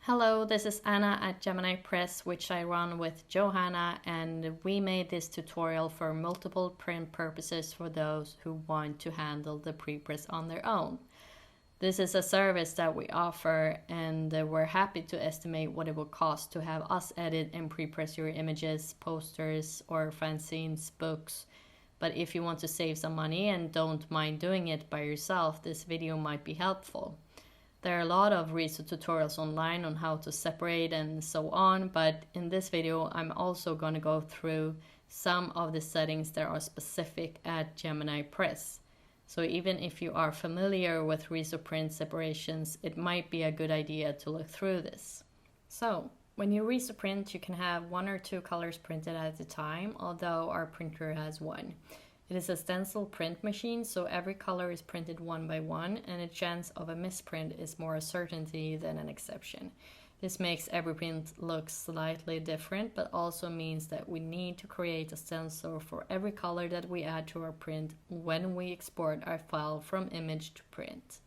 Hello, this is Anna at JEMINI Press, which I run with Johanna, and we made this tutorial for multiple print purposes for those who want to handle the prepress on their own. This is a service that we offer, and we're happy to estimate what it will cost to have us edit and prepress your images, posters, or fanzines, books. But if you want to save some money and don't mind doing it by yourself, this video might be helpful. There are a lot of Riso tutorials online on how to separate and so on, but in this video I'm also going to go through some of the settings that are specific at JEMINI Press. So even if you are familiar with Riso print separations, it might be a good idea to look through this. So when you Riso print, you can have 1 or 2 colors printed at a time, although our printer has 1. It is a stencil print machine, so every color is printed 1 by 1, and a chance of a misprint is more a certainty than an exception. This makes every print look slightly different, but also means that we need to create a stencil for every color that we add to our print when we export our file from image to print.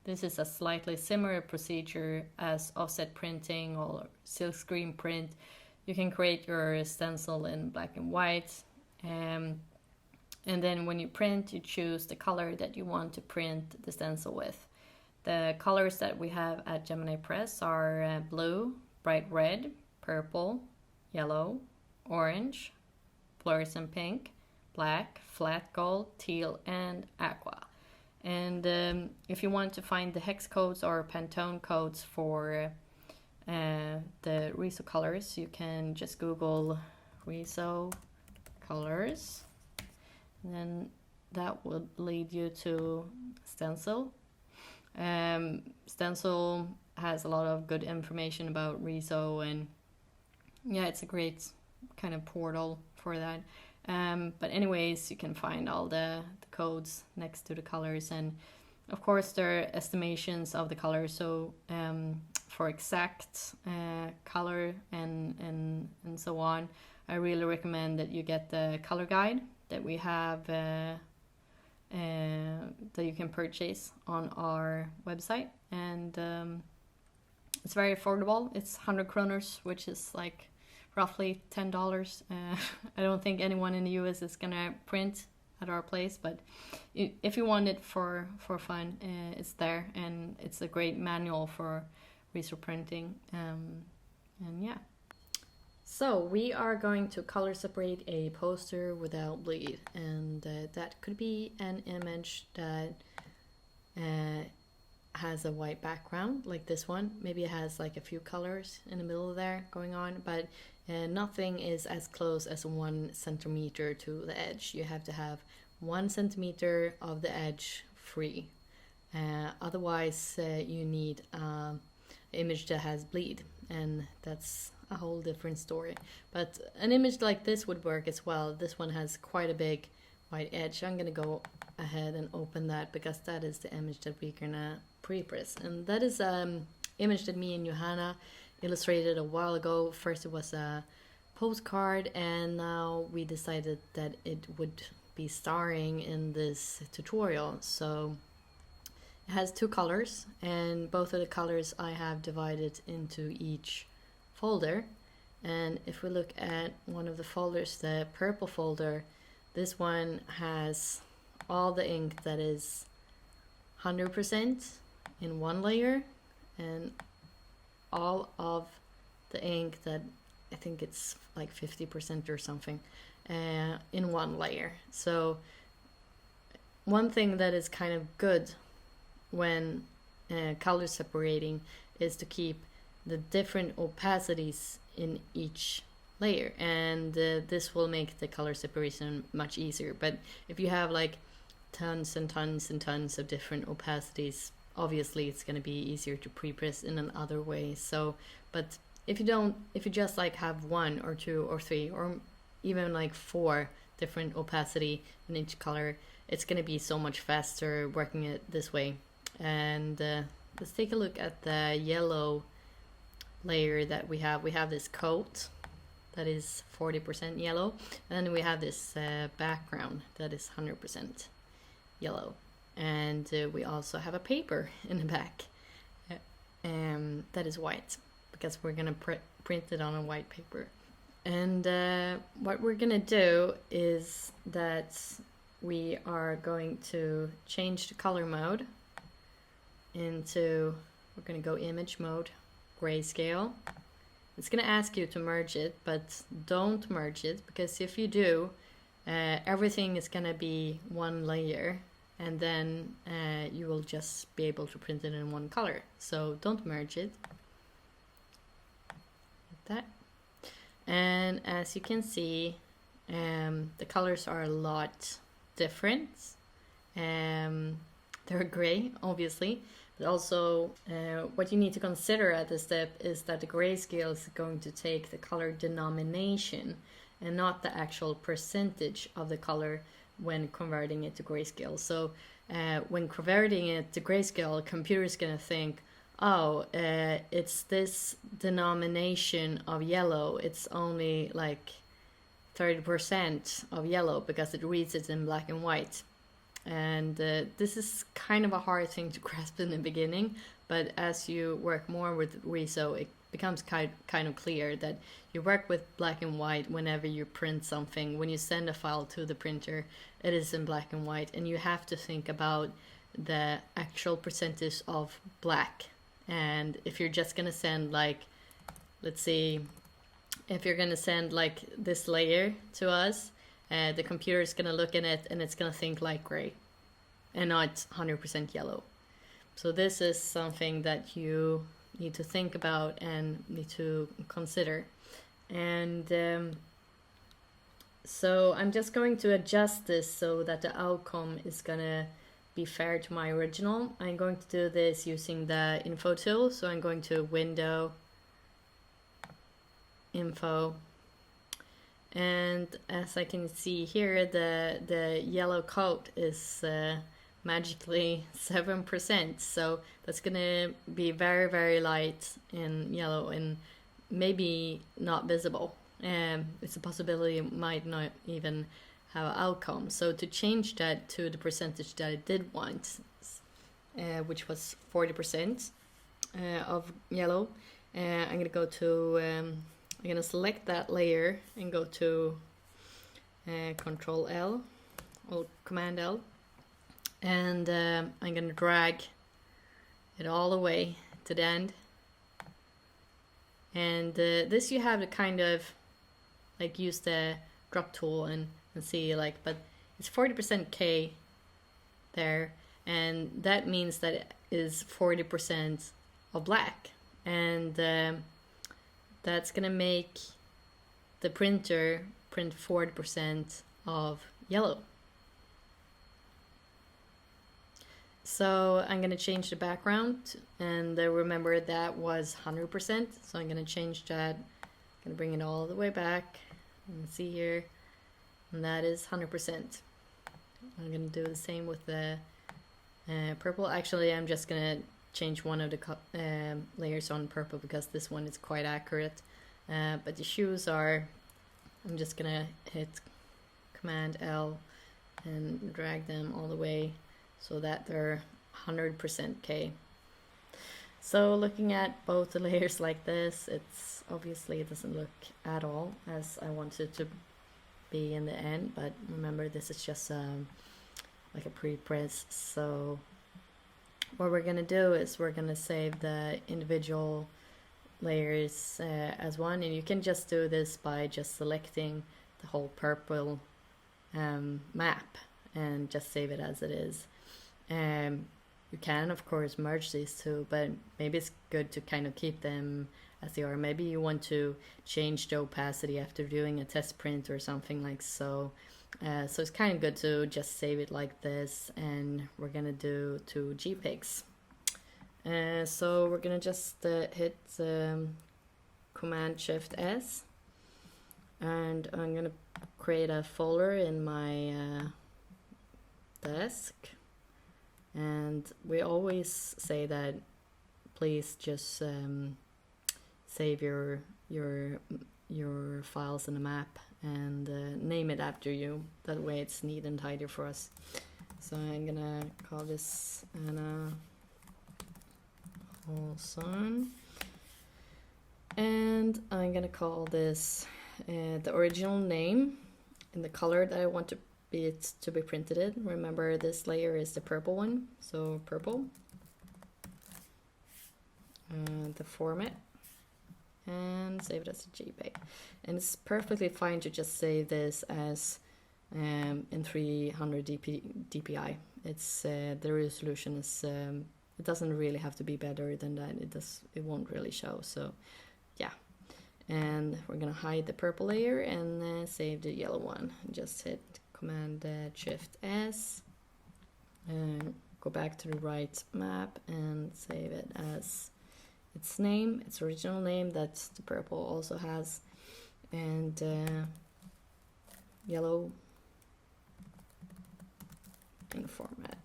This is a slightly similar procedure as offset printing or silkscreen print. You can create your stencil in black and white. And then when you print, you choose the color that you want to print the stencil with. The colors that we have at JEMINI Press are blue, bright red, purple, yellow, orange, fluorescent pink, black, flat gold, teal, and aqua. And if you want to find the hex codes or Pantone codes for the Riso colors, you can just Google Riso colors. And then that would lead you to stencil. Stencil has a lot of good information about Riso, and yeah, it's a great kind of portal for that. But anyways, you can find all the codes next to the colors, and of course there are estimations of the colors. So for exact color and so on, I really recommend that you get the color guide that we have that you can purchase on our website, and it's very affordable. It's 100 kroners, which is like roughly $10. I don't think anyone in the US is gonna print at our place, but if you want it for fun, it's there, and it's a great manual for Riso printing, and yeah. So we are going to color separate a poster without bleed, and that could be an image that has a white background like this one. Maybe it has like a few colors in the middle there going on, but nothing is as close as 1 centimeter to the edge. You have to have 1 centimeter of the edge free. Otherwise you need an image that has bleed, and that's a whole different story. But an image like this would work as well. This one has quite a big white edge. I'm gonna go ahead and open that because that is the image that we're gonna pre-press, and that is an image that me and Johanna illustrated a while ago. First it was a postcard, and now we decided that it would be starring in this tutorial. So it has 2 colors, and both of the colors I have divided into each folder. And if we look at one of the folders, the purple folder, this one has all the ink that is 100% in one layer, and all of the ink that I think it's like 50% or something in one layer. So one thing that is kind of good when color separating is to keep the different opacities in each layer, and this will make the color separation much easier. But if you have like tons and tons and tons of different opacities, obviously it's going to be easier to pre-press in another way. So, but if you just like have 1 or 2 or 3 or even like 4 different opacity in each color, it's going to be so much faster working it this way. And let's take a look at the yellow layer that we have. We have this coat that is 40% yellow, and then we have this background that is 100% yellow, and we also have a paper in the back that is white. because we're gonna print it on a white paper. And what we're gonna do is that we are going to change the color mode into, we're gonna go image mode, grayscale. It's gonna ask you to merge it, but don't merge it, because if you do, everything is gonna be one layer, and then you will just be able to print it in one color. So don't merge it, like that. And as you can see, the colors are a lot different. They're gray, obviously, but also what you need to consider at this step is that the grayscale is going to take the color denomination and not the actual percentage of the color when converting it to grayscale. So when converting it to grayscale, the computer is going to think, oh, it's this denomination of yellow, it's only like 30% of yellow because it reads it in black and white. And this is kind of a hard thing to grasp in the beginning, but as you work more with Riso, it becomes kind of clear that you work with black and white whenever you print something. When you send a file to the printer, it is in black and white, and you have to think about the actual percentage of black. And if you're just gonna send, like, let's see, if you're gonna send like this layer to us, the computer is gonna look at it and it's gonna think light gray and not 100% yellow. So this is something that you need to think about and need to consider. And so I'm just going to adjust this so that the outcome is gonna be fair to my original. I'm going to do this using the info tool. So I'm going to Window, Info, and as I can see here, the yellow coat is magically 7%. So that's gonna be very, very light in yellow and maybe not visible. It's a possibility it might not even have an outcome. So to change that to the percentage that I did want, which was 40% of yellow, I'm gonna go to I'm gonna select that layer and go to Control L or Command L, and I'm gonna drag it all the way to the end. And this you have to kind of like use the drop tool and see, like, but it's 40% K there, and that means that it is 40% of black, and that's gonna make the printer print 40% of yellow. So I'm gonna change the background, and remember that was 100%, so I'm gonna change that. I'm gonna bring it all the way back and see here, and that is 100%. I'm gonna do the same with the purple. Actually, I'm just gonna change one of the layers on purple because this one is quite accurate. But the shoes are, I'm just gonna hit Command L and drag them all the way so that they're 100% K. So looking at both the layers like this, it's obviously it doesn't look at all as I want it to be in the end, but remember this is just like a pre-press. So what we're gonna do is we're gonna save the individual layers as one, and you can just do this by just selecting the whole purple map and just save it as it is. You can of course merge these two, but maybe it's good to kind of keep them as they are. Maybe you want to change the opacity after doing a test print or something like so. So it's kind of good to just save it like this, and we're gonna do 2 JPEGs. So we're gonna just hit Command Shift S, and I'm gonna create a folder in my desk. And we always say that please just save your files in a map and name it after you. That way it's neat and tidy for us. So I'm gonna call this Anna Olson. And I'm gonna call this the original name in the color that I want it to be printed in. Remember, this layer is the purple one, so purple. The format, and save it as a JPEG. And it's perfectly fine to just save this as in 300 dpi. It's the resolution is it doesn't really have to be better than that. It won't really show. So yeah, and we're gonna hide the purple layer and save the yellow one. Just hit Command Shift S and go back to the right map and save it as its name, its original name that the purple also has, and yellow in the format,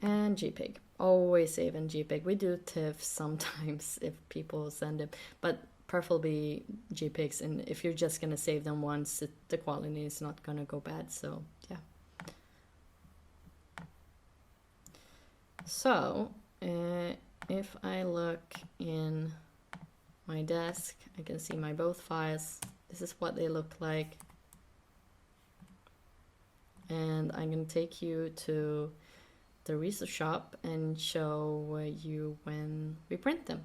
and JPEG. Always save in JPEG. We do TIFF sometimes if people send them, but preferably JPEGs, and if you're just gonna save them once, the quality is not gonna go bad. So yeah. So if I look in my desk, I can see my both files. This is what they look like. And I'm going to take you to the Risograph and show you when we print them.